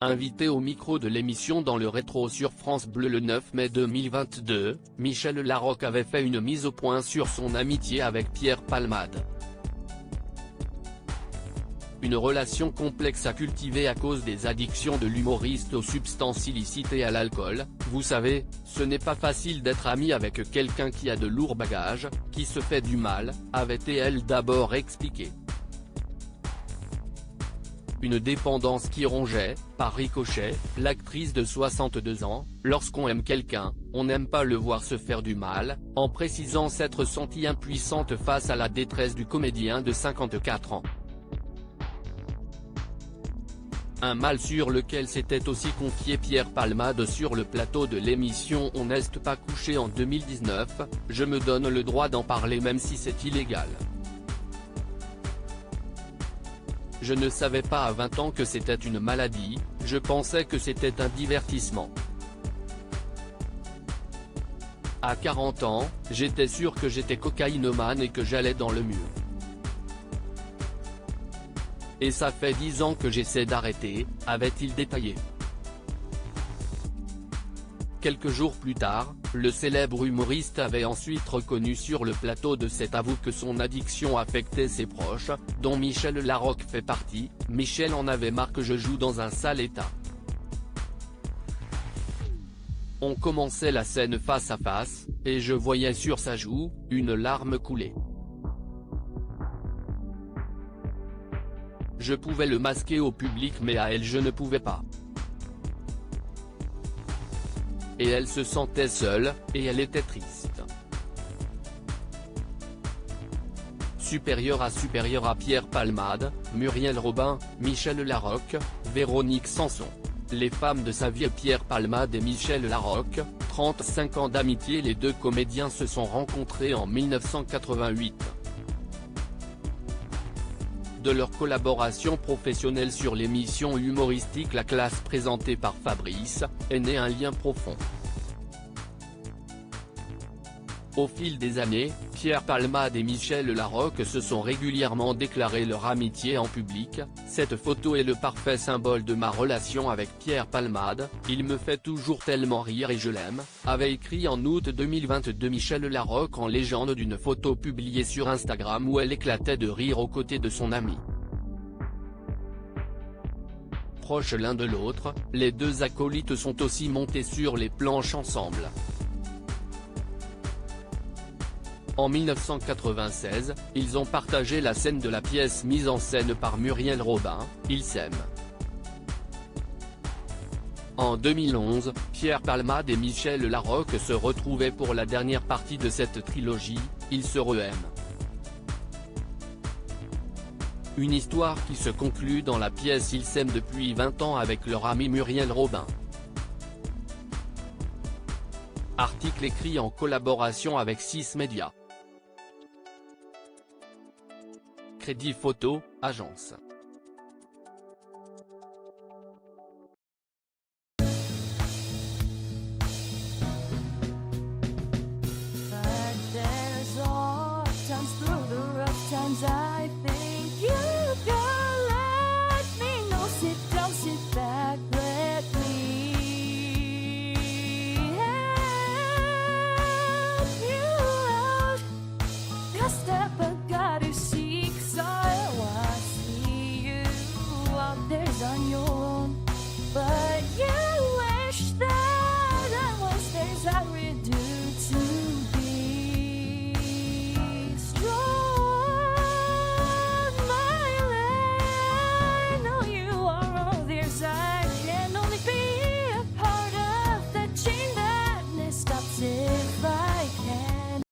Invité au micro de l'émission Dans le rétro sur France Bleu le 9 mai 2022, Michel Larocque avait fait une mise au point sur son amitié avec Pierre Palmade. Une relation complexe à cultiver à cause des addictions de l'humoriste aux substances illicites et à l'alcool. Vous savez, ce n'est pas facile d'être ami avec quelqu'un qui a de lourds bagages, qui se fait du mal, avait-elle d'abord expliqué. Une dépendance qui rongeait, par ricochet, l'actrice de 62 ans, lorsqu'on aime quelqu'un, on n'aime pas le voir se faire du mal, en précisant s'être sentie impuissante face à la détresse du comédien de 54 ans. Un mal sur lequel s'était aussi confié Pierre Palmade sur le plateau de l'émission On n'est pas couché en 2019, je me donne le droit d'en parler même si c'est illégal. Je ne savais pas à 20 ans que c'était une maladie, je pensais que c'était un divertissement. À 40 ans, j'étais sûr que j'étais cocaïnomane et que j'allais dans le mur. Et ça fait 10 ans que j'essaie d'arrêter, avait-il détaillé. Quelques jours plus tard, le célèbre humoriste avait ensuite reconnu sur le plateau de Cet Avou que son addiction affectait ses proches, dont Michel Larocque fait partie. Michel en avait marre que je joue dans un sale état. On commençait la scène face à face, et je voyais sur sa joue, une larme couler. Je pouvais le masquer au public mais à elle je ne pouvais pas. Et elle se sentait seule, et elle était triste. Supérieur à Pierre Palmade, Muriel Robin, Michel Larocque, Véronique Sanson. Les femmes de sa vie. Pierre Palmade et Michel Larocque, 35 ans d'amitié. Les deux comédiens se sont rencontrés en 1988. De leur collaboration professionnelle sur l'émission humoristique La Classe présentée par Fabrice, est né un lien profond. Au fil des années, Pierre Palmade et Michel Larocque se sont régulièrement déclaré leur amitié en public. Cette photo est le parfait symbole de ma relation avec Pierre Palmade, il me fait toujours tellement rire et je l'aime, avait écrit en août 2022 Michel Larocque en légende d'une photo publiée sur Instagram où elle éclatait de rire aux côtés de son ami. Proches l'un de l'autre, les deux acolytes sont aussi montés sur les planches ensemble. En 1996, ils ont partagé la scène de la pièce mise en scène par Muriel Robin, Ils s'aiment. En 2011, Pierre Palmade et Michel Larocque se retrouvaient pour la dernière partie de cette trilogie, Ils se re-aiment. Une histoire qui se conclut dans la pièce Ils s'aiment depuis 20 ans avec leur amie Muriel Robin. Article écrit en collaboration avec 6 médias. Crédit photo, agence. On your own, but you